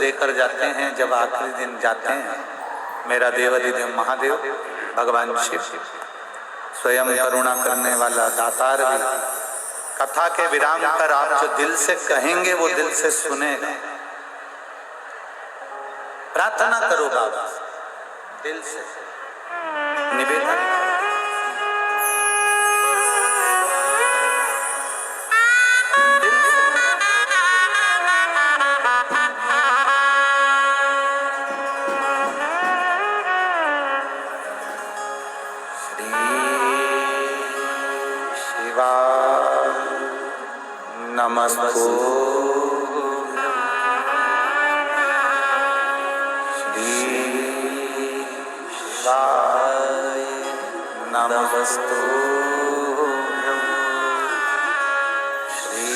देकर जाते हैं। जब आखिरी दिन जाते हैं, मेरा देवाधिदेव महादेव भगवान शिव स्वयं करुणा करने वाला दातार भी कथा के विराम पर आप जो दिल से कहेंगे वो दिल से सुनेगा। प्रार्थना करो बाबा, दिल से निवेदन। नमस्ते श्री शिवाय नमस्तु श्री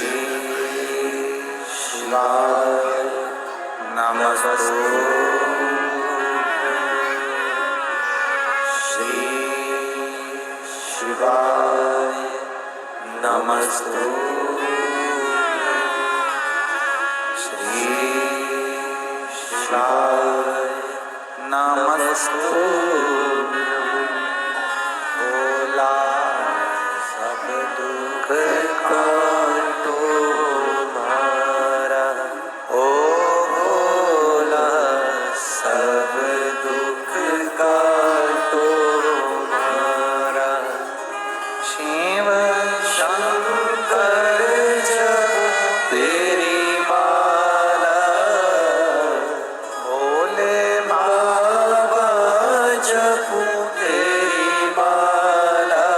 शिवाय नमस्तु श्री शिवाय नमस्तु नमस्तु। भोला सब दुख काटो मारा, ओ भोला सब दुख काटो मारा। शिव शंकर जप तेरी माला, भोले बाबा जपू तेरी माला।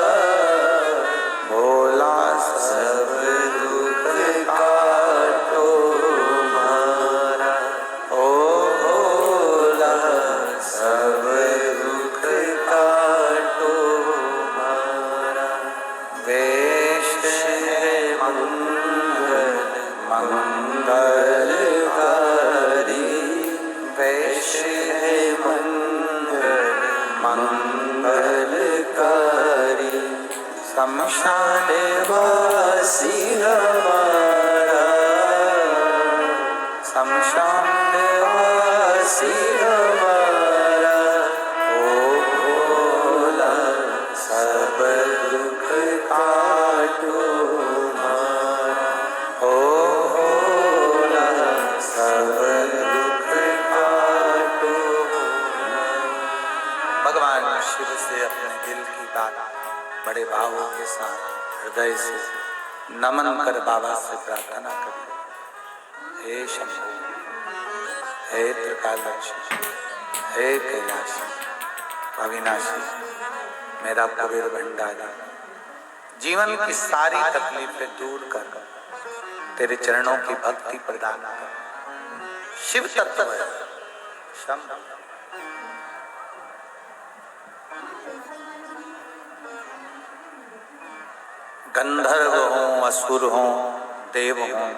भोला सब दुख काटो मारा, ओ भोला सब दुख काटो मारा। वेश है मंगल मंगलकारी, वेश है मंगल मंगलकारी। शमशान वासी हमारा, शमशान वासी हमारा। ओ भोला सब दुख काटो मारा, ओ भोला सब दुख काटो। भगवान शिव से अपने दिल की बात बड़े भावों के साथ हृदय से नमन कर बाबा से प्रार्थना करें। हे शंभु, हे त्रिकालदर्शी, हे कैलाशी, अविनाशी, मेरा कुबेर भंडारी, जीवन की सारी तकलीफें दूर कर तेरे चरणों की भक्ति प्रदान कर। शिव तत्व है शंभु। गंधर्व हों, असुर हों, देव हों,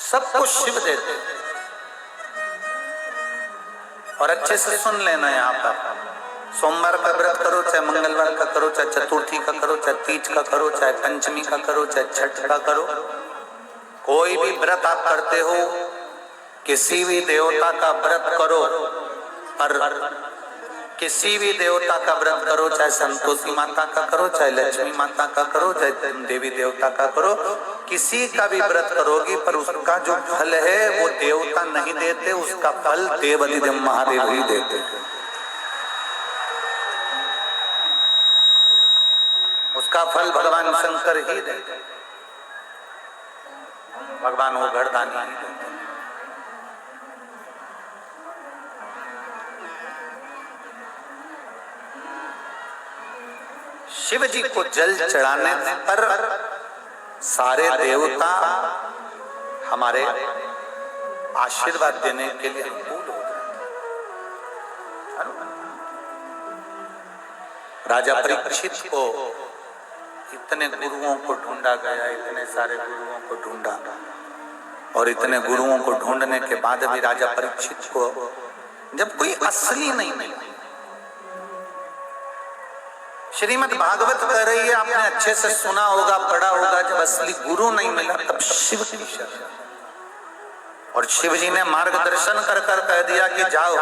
सब कुछ शिव देते। और अच्छे से सुन लेना यहाँ पर, सोमवार का व्रत करो, चाहे मंगलवार का करो, चाहे चतुर्थी का करो, चाहे तीज का करो, चाहे पंचमी का करो, चाहे छठ का करो, कोई भी व्रत आप करते हो, किसी भी देवता का व्रत करो, पर किसी भी देवता का व्रत करो, चाहे संतोषी माता का करो, चाहे लक्ष्मी माता का करो, चाहे देवी देवता का करो, किसी का भी व्रत करोगी, पर उसका जो फल है वो देवता नहीं देते, उसका फल देवाधिदेव महादेव ही देते हैं। उसका फल भगवान शंकर ही देते, भगवान वो घरदानी ही देते। शिव जी को जल चढ़ाने पर सारे देवता हमारे आशीर्वाद देने के लिए अनुकूल हो गए। राजा परीक्षित को इतने गुरुओं को ढूंढा गया, इतने सारे गुरुओं को ढूंढा, और इतने गुरुओं को ढूंढने के बाद भी राजा परीक्षित को जब कोई असली नहीं मिला। श्रीमद् भागवत कह रही है, आपने अच्छे से सुना होगा, पढ़ा होगा, जब असली गुरु नहीं मिला तब शिव की शरण। और शिव जी ने मार्गदर्शन कर कर कह दिया कि जाओ।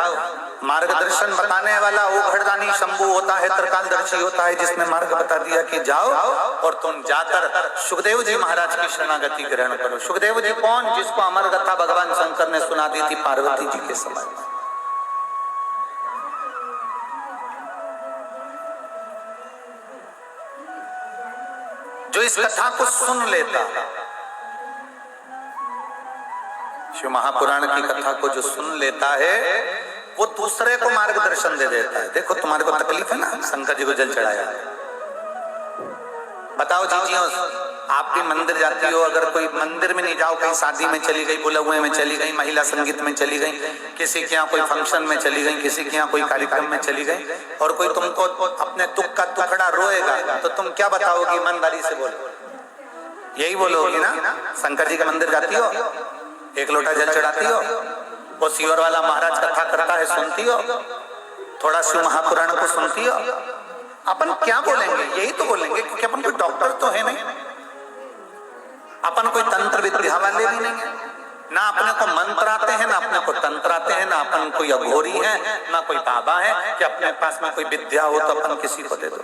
मार्गदर्शन बताने वाला वो घड़दानी शंभु होता है, त्रिकालदर्शी होता है, जिसने मार्ग बता दिया कि जाओ और तुम जाकर सुखदेव जी महाराज की शरणागति ग्रहण करो। सुखदेव जी कौन? जिसको अमर कथा भगवान शंकर ने सुना दी थी पार्वती जी के समय। जो इस कथा को सुन लेता, शिव महापुराण की कथा को जो सुन लेता है वो दूसरे को मार्गदर्शन दे देता है। देखो तुम्हारे को तकलीफ है ना, शंकर जी को जल चढ़ाया, बताओ जीजियों, आप भी मंदिर जाती हो, अगर कोई मंदिर में नहीं जाओ, कहीं शादी में चली गई, बुलौए में चली गई, महिला संगीत में चली गई, किसी के यहाँ कोई फंक्शन में चली गई, किसी के यहाँ कोई कार्यक्रम में चली गई, और कोई तुमको अपने दुख का टुकड़ा रोएगा, तो तुम क्या बताओगी? ईमानदारी से बोलो, यही बोलोगी ना? शंकर जी के मंदिर जाती हो, एक लोटा जल चढ़ाती हो, वो सियोर वाला महाराज कथा करता है सुनती हो, थोड़ा शिव महापुराण को सुनती हो, अपन क्या बोलेंगे? यही तो बोलेंगे, क्योंकि अपन कोई डॉक्टर तो है नहीं, अपन कोई तंत्र विद्या वाले भी नहीं है, ना अपने को मंत्र आते हैं, ना अपने को तंत्र आते हैं, ना अपन कोई अघोरी है, ना कोई बाबा है कि अपने पास में कोई विद्या हो तो अपन किसी को दे दो।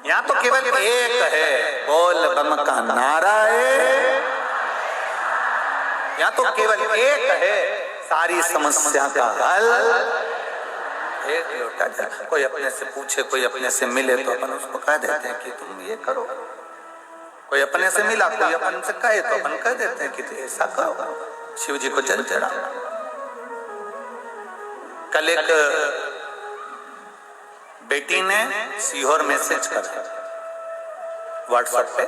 यहाँ तो केवल एक है, बोल बम का नारा है, यहाँ तो केवल एक है, सारी समस्या का हल एक लोटा जल। कोई अपने से पूछे, कोई अपने से मिले तो अपन उसको कह देते हैं कि तुम ये करो, कोई अपने से मिला, कोई अपन से कहे तो अपन कह देते हैं कि तुम ऐसा करो, शिव जी को जल चढ़ा। कल एक बेटी ने सीहोर मैसेज करा व्हाट्सएप पे,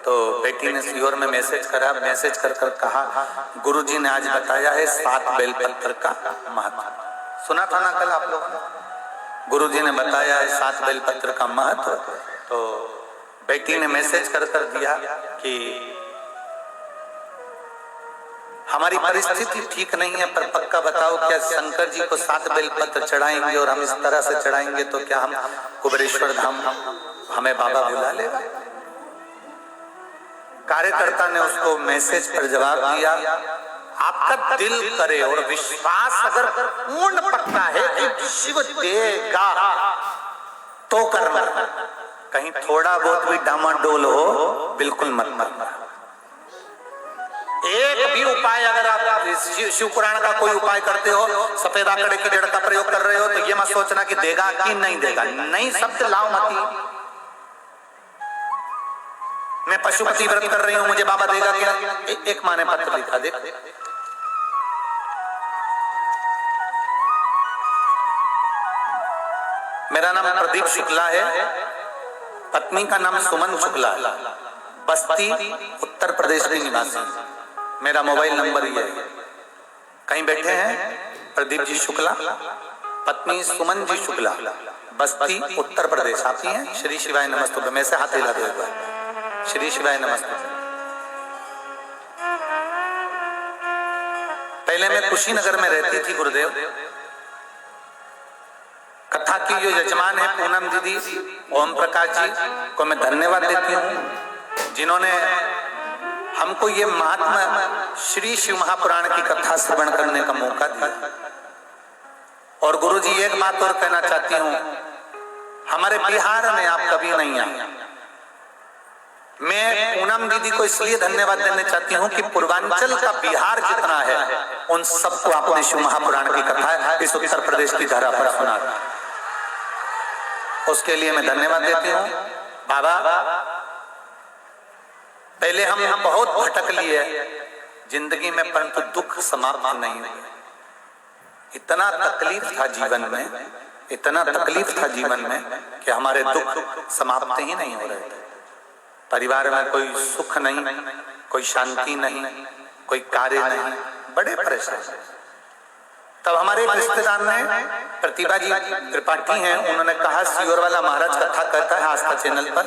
तो बेटी ने सीहोर में मैसेज करा, मैसेज कर कर कहा गुरुजी ने आज बताया है 7 बेलपत्र का महत्व। सुना था ना कल आप लोगों ने? गुरुजी ने बताया है 7 बेलपत्र का महत्व। तो बेटी ने मैसेज कर कर दिया कि हमारी परिस्थिति ठीक नहीं है, पर पक्का बताओ क्या शंकर जी को 7 बेलपत्र चढ़ाएंगे और हम इस तरह से चढ़ाएंगे तो क्या हम कुबेरेश्वर धाम हमें बाबा बुला लेगा? कार्यकर्ता ने उसको मैसेज पर जवाब दिया, आपका दिल करे और विश्वास अगर पूर्ण पक्का है कि शिव देगा तो करना, कहीं थोड़ा बहुत भी डामाडोल हो बिल्कुल मत करना। एक भी उपाय अगर आप शिव पुराण का कोई उपाय करते हो, सफेद आंकड़े की जड़ का प्रयोग कर रहे हो, तो ये मत सोचना कि देगा कि नहीं देगा। नहीं शब्द लाओ मत। मैं पशुपति व्रत कर रही हूं, मुझे बाबा देगा क्या? एक माँ ने पत्र लिखा, देख मेरा नाम प्रदीप शुक्ला है, पत्नी का नाम सुमन शुक्ला है, बस्ती उत्तर प्रदेश की निवासी। मेरा मोबाइल नंबर ये है। कहीं बैठे हैं प्रदीप जी शुक्ला, पत्नी सुमन जी शुक्ला, बस्ती उत्तर प्रदेश आती हैं। श्री शिवाय नमस्तुभ्य, में से हाथ हिला देगा, श्री शिवाय नमस्तुभ्य। पहले मैं कुशीनगर में रहती थी गुरुदेव। कथा की जो यजमान है पूनम दीदी, ओम प्रकाश जी को मैं धन्यवाद देती हूँ, जिन्होंने हमको ये महात्मा श्री शिव महापुराण की कथा श्रवण करने का मौका दिया। और गुरुजी एक बात और कहना चाहती हूँ, हमारे बिहार में आप कभी नहीं आए। मैं पूनम दीदी को इसलिए धन्यवाद देना चाहती हूँ कि पूर्वांचल का बिहार जितना है उन सबको आपने शिव महापुराण की कथा इस उत्तर प्रदेश की धरा पर सुना, उसके लिए मैं धन्यवाद देती हूँ। बाबा पहले हम बहुत भटक लिए जिंदगी में, परंतु दुख समाप्त नहीं हुए। इतना तकलीफ था जीवन में, इतना तकलीफ था जीवन में कि हमारे दुख समाप्त ही नहीं हो रहे थे। परिवार में कोई सुख नहीं, कोई शांति नहीं, कोई कार्य नहीं, बड़े परेशान। तब हमारे रिश्तेदार ने, प्रतिभा जी त्रिपाठी हैं, उन्होंने कहा सीहोर वाला महाराज कथा कहता है आस्था चैनल पर,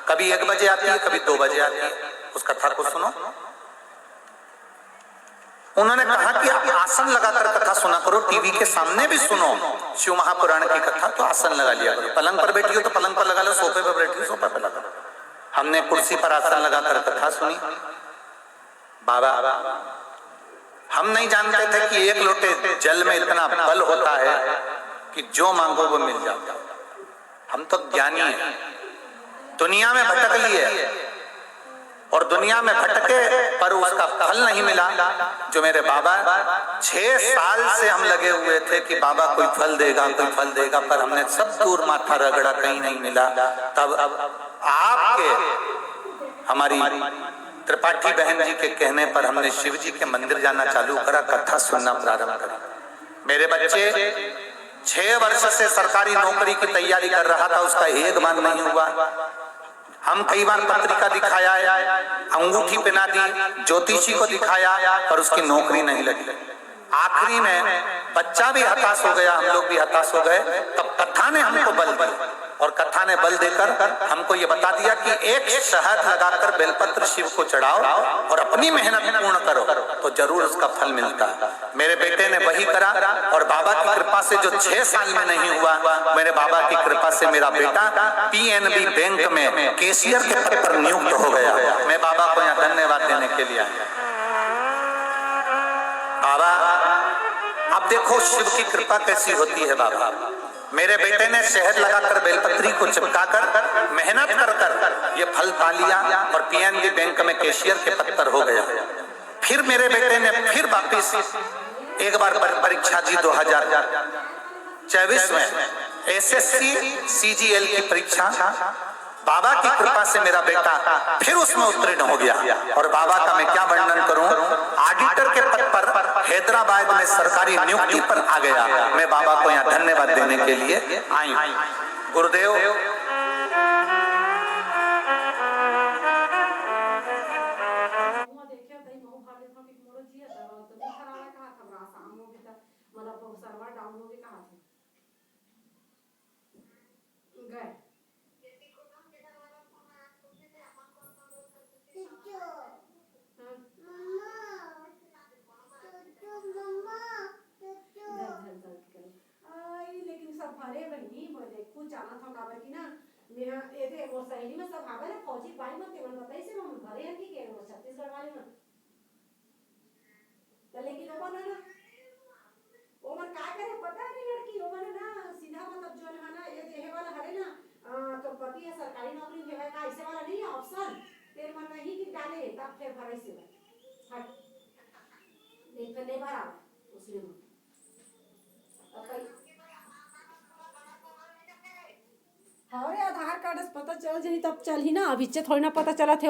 कभी 1 बजे आती है, कभी 2 बजे आती है, उस कथा को सुनो। उन्होंने कहा कि आप आसन लगाकर कथा सुना करो, टीवी के सामने भी सुनो शिव महापुराण की कथा, तो आसन लगा लिया करो। पलंग पर बैठी हो तो पलंग पर लगा लो, सोफे पर बैठी हो सोफे पर लगा लो। हमने कुर्सी पर आसन लगाकर कथा सुनी। बाबा हम नहीं जानते थे कि एक लोटे जल में इतना बल होता है कि जो मांगो वो मिल जाता। हम तो ज्ञानी हैं, दुनिया में भटक लिए और दुनिया में भटके पर उसका फल नहीं मिला। जो मेरे बाबा 6 साल से हम लगे हुए थे कि बाबा कोई फल देगा कोई फल देगा, पर हमने सब दूर माथा रगड़ा, कहीं नहीं मिला। तब आपके हमारी त्रिपाठी बहन जी के कहने पर हमने शिव जी के मंदिर जाना चालू करा, कथा सुनना प्रारंभ करा। मेरे बच्चे 6 वर्ष से सरकारी नौकरी की तैयारी कर रहा था, उसका एक बार नहीं हुआ। हम कई बार पत्रिका दिखाया है, अंगूठी पहना दी, ज्योतिषी को दिखाया, पर उसकी नौकरी नहीं लगी। आखिरी में बच्चा भी हताश हो गया, हम लोग भी हताश हो गए। तब कथा ने हमको बल दिया और कथा ने बल देकर हमको ये बता दिया कि एक शहद लगाकर बेलपत्र शिव को चढ़ाओ और अपनी मेहनत पूर्ण करो तो जरूर उसका फल मिलता है। मेरे बेटे ने वही करा और बाबा की कृपा से जो 6 साल में नहीं हुआ, मेरे बाबा की कृपा से मेरा बेटा पीएनबी बैंक में कैशियर के पद पर नियुक्त हो गया। मैं बाबा को यहाँ धन्यवाद देने के लिए आया। बाबा अब देखो शिव की कृपा कैसी होती है। बाबा मेरे बेटे ने शहद लगाकर बेलपत्री को चिपकाकर मेहनत कर ये फल पा लिया और पीएनबी बैंक में कैशियर के पद पर हो गया। फिर मेरे बेटे ने फिर वापिस एक बार परीक्षा दी 2024 में एसएससी सीजीएल की परीक्षा। बाबा की कृपा से मेरा बेटा फिर उसमें उत्तीर्ण हो गया और बाबा का मैं क्या वर्णन करूं, ऑडिटर के पद पर हैदराबाद में सरकारी नियुक्ति पर आ गया। मैं बाबा को यहाँ धन्यवाद देने के लिए आई। गुरुदेव लेकिन सब भरे बनी बोले कुछ जाना था काबर की ना मेरा एते वो सहेली में सब आवे ना फौजी भाई मत के मन बताई से हम भरे हैं कि के वो छत्तीसगढ़ वाले में तो लेकिन वो ना वो मन का करे पता नहीं लड़की वो मन ना सीधा मतलब जो है ना ये देहे वाला हरे ना तो पति है सरकारी नौकरी में है का ऐसे वाला नहीं है ऑप्शन तेरे मन नहीं कि डाले तब फिर भरे से हट नहीं तो नहीं भरा उसने हाँ रे आधार कार्ड से पता चल जाई तब चल ही ना, अभी थोड़ी ना पता चला थे।